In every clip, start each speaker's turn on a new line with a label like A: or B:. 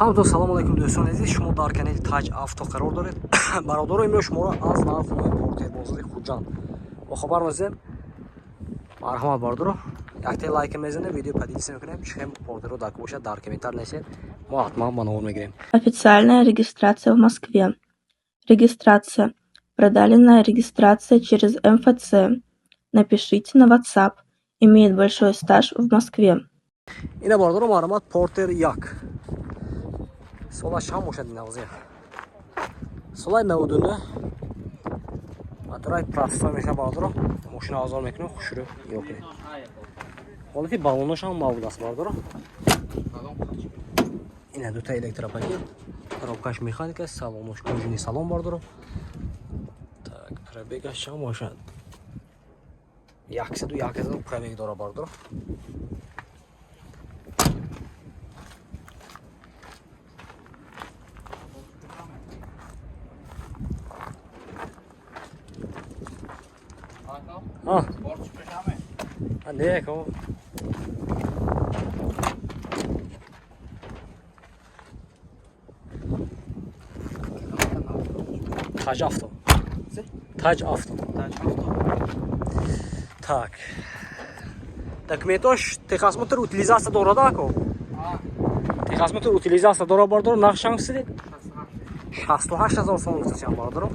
A: ҳамдо салому алайкум дӯстони азиз, шумо дар канали Taj Avto қарор доред. Бародаро имрӯз шуморо аз нархонаи портербозори Хуҷанд бохабар мезем. Марҳамат бародаро, якте лайк мезанем, видео поделиться мекунем, чихем портеро дар бошад дар комментар несед, мо ҳатман ба номер мегирем.
B: Официальная регистрация в Москве. Регистрация. Продленная регистрация через МФЦ. Напишите на WhatsApp. Имеет большой стаж в Москве.
A: Ина бародаро марҳамат портер 1. Солаш ҳам бошад навзия. Солай 99. Матурай простой меша бародаро. Машина озор мекунем, хушрӯ ёкне. Ҳолати балонош ҳам мавҷуд аст бародаро. Ина дута электропакет, коробкаш механика, салонош кожини салон бародаро. Так, пробегаш ҳам бошад. 101,000 пробег дора бародаро. देखो Taj Avto. Taj Avto. Так. Документош техосмотр утилизация дорад ако? Техосмотр утилизация дора бардар, нақшам сидед? 68000 сом гуфтасям бардар.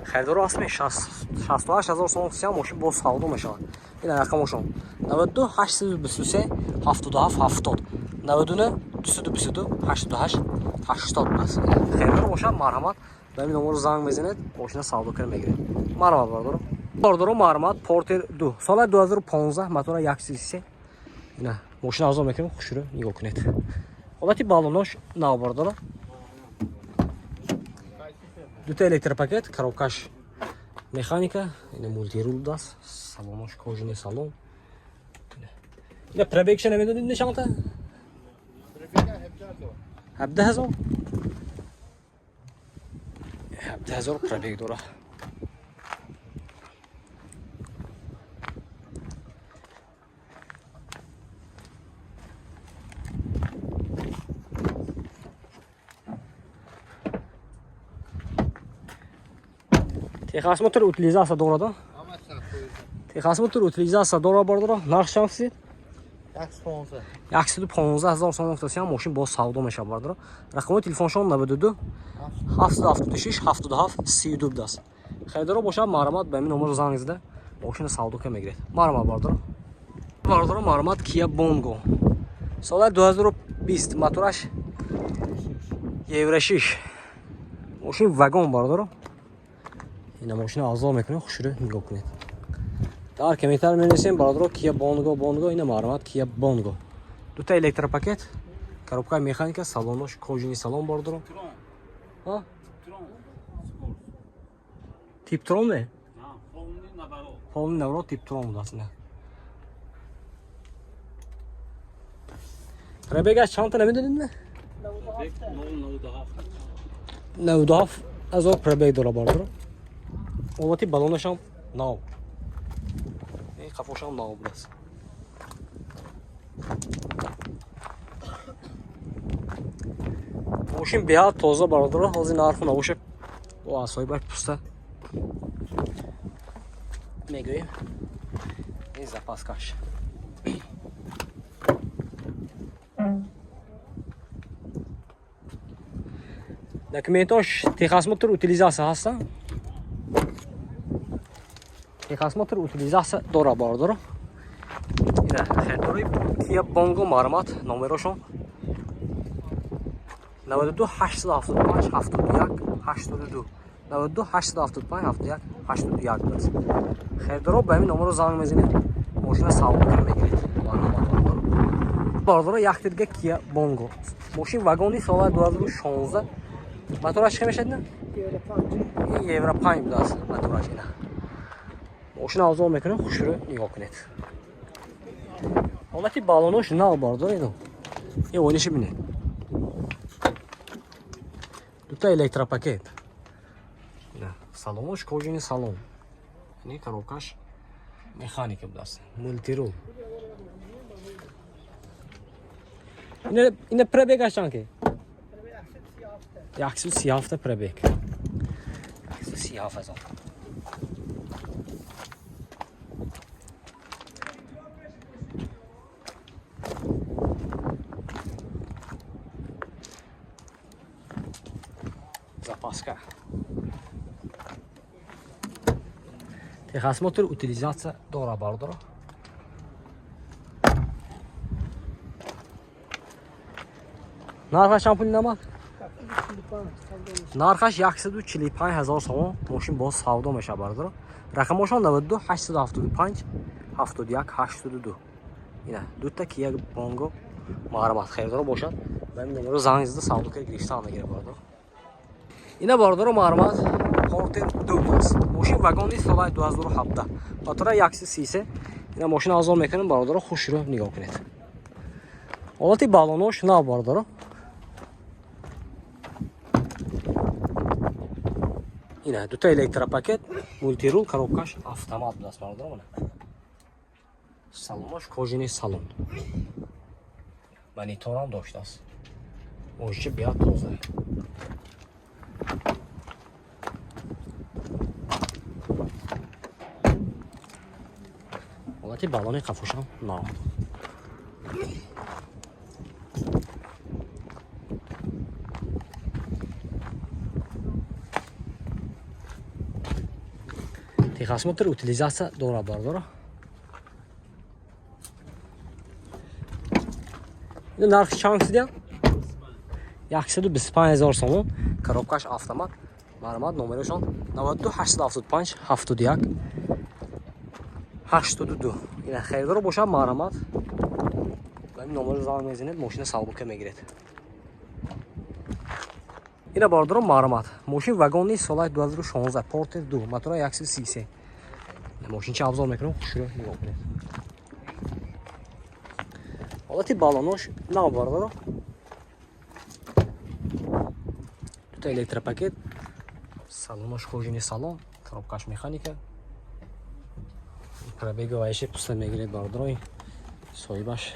A: Хайдоро асми 68000 сом гуфтасям, машин боз савдо мешавад. Ина рақамошон 92 823 77 70 92 222 88 80 аст. Хайдоро бошад, марҳамат. Ба ин номер занг мезанед, машина савдо кар мегиред. Марҳамат бардаро. Бардаро марҳамат, Porter 2. Соли 2015, мотора 133. Ина машина озор мекунем, хушрӯ нигоҳ кунед. Ҳолати балонош нав бардаро. Дута электропакет, коробкаш механика, ина мультирул даст, салонош кожини салон. Ина пробег ша намедонид нешанта? Пробега 17000. 17000 пробег дора. Техосмотр утилизация дорад. Техосмотр утилизация дора бардаро. Нарх чанд? 115,000 сом гуфтасям, машин боз савдо мешавад бардаро. Рақамои телефоншон 92 776 77 32 даст. Хайдаро бошад, марҳамат, ба ин номер занг зада, машина савдо ка мегиред. Марҳамат бардаро. Бардаро марҳамат, Kia Bongo. Соли 2020, мотораш Евро 6. Машин вагон бардаро. Ина машина озор мекунем, хушрӯ нигоҳ кунед. Дар комментар менависем бародаро, Kia Bongo, ина марҳамат, Kia Bongo. Дута электропакет, коробка механика, салонош кожини салон бародаро. Ха? Тип Трон не? Полни наоборот тип Трон даст не. Пробегаш чанд та намедонид не? 97,000 пробег дора бародаро. Ҳолати балонашам нав. Қафошам нав будаст. Машин беҳад тоза бародаро, ҳозир нарху набошад бо асоибаш пуста мегӯем. Ин запаскаш. Документош техосмотр утилизация ҳастанд. Техосмотр утилизация дора бародаро. Ина хайдорои Kia Bongo марҳамат, номерошон 92 875 71 82 92 875 71 81 даст. Хайдоро ба ин номеро занг мезанед, машина савдо кар мегиред. Марҳамат бародаро. Бародаро, якте дига Kia Bongo. Машин вагони соли 2016. Мотораш чӣ мешад на? Евро 5 даст мотораш ина. Машина озор мекунем, хушрӯ нигоҳ кунед. Ҳолати балонош нав бардаро, ин ойниши бинед. Дута электропакет. Салонош кожини салон. Ин коробкаш механика будаст. Мультирул. Ина пробегаш чанд ки? 137 пробег. 137,000. Запаска. Техосмотр утилизация дора бардора. Нархаш чанд пули намак? Нархаш 145,000 сомон. Мошин боз савдо меша бардора. Рақамошон 92 875 71 82. Ина дута Kia Bongo маъмурат херидор бошад. Ба ин номеро занг зада савдо кар гирифтан мегирад бардора. Ина бардора маъмурат Porter 2 аст. Мошин вагони соли 2017. Мотора 133. Ина мошин азор мекунем бардора, хушро нигоҳ кунед. Ҳолати балонош нав бардора. Ина дута электропакет, мультирул, коробкаш автомат даст бардора. Салонош кожини салон. Мониторам доштааст. Мошин биёд тоза. ҳолати балони қафошам нав. Техосмотр утилизация дора бардора. Ин нархи чанд сидям? 125,000 сомон. Коробкаш автомат. Маъмурат номерошон 92 875 71 82. Ина херидор бошад маъмурат. Ба ин номеро занг мезанед, мошина салбука мегиред. Ина бардора маъмурат. Мошин вагони соли 2016 Porter 2, мотора 133. Мошин чӣ абзор мекунем, хушро нигоҳ кунед. ҳолати балонош нав бардора. Дута электропакет, салонош кожини салон, коробкаш механика. Пробеги вайше пуста мегиред бардора, соҳибаш.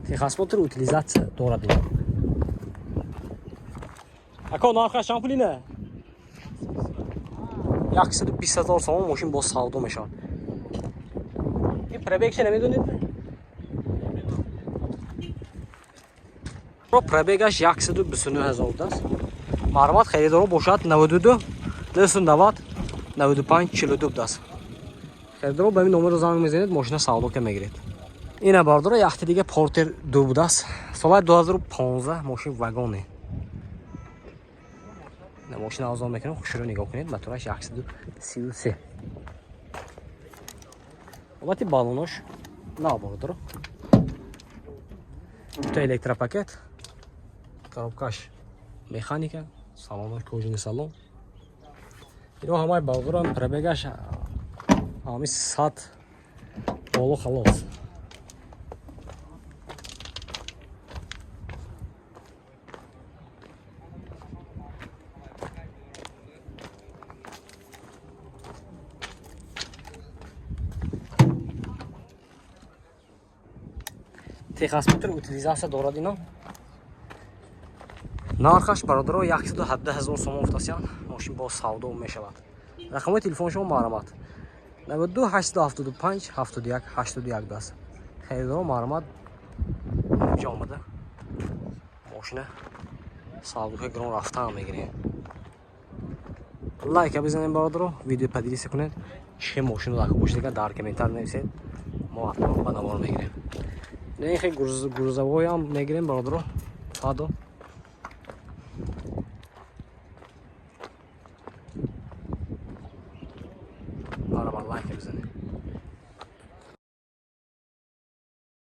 A: Техосмотр утилизация дорад. Ако нархаш чанд пулине? 120,000 сомон мошин боз савдо мешавад. Ин пробег чӣ намедонед? Пробегаш 129,000 аст. Маъмурат херидор бошад 92 290 95 42 аст. Херидор ба ин номеро занг мезанед, мошина савдо мегиред. Ина бардора яхти дига Porter 2 будааст. Соли 2015 мошин вагоне. Ина мошина азор мекунем, хушро нигоҳ кунед, мотораш 133. ҳолати балонош нав бардора. Дута электропакет, коробкаш механика, салонош кожини салон. Ино ҳамаи бардора пробегаш ҳами 100 боло халос. Техосмотр утилизация дорад ино. Нархаш бародаро 117,000 сомон уфтасян. Мошин боз савдо мешавад. Рақамои телефоншон маъмурат 92 875 71 81 аст. Херидор маъмурат инҷо омада мошина савдои гирон рафтан мегирем. Лайка бизанед бародаро, видео падириса кунед. Чӣ мошино лайк бошида дар комментар нависед. Мо ҳатман ба навор мегирем. Не хе грузовоям мегирем бародаро. Фадо. Лайк бизанед.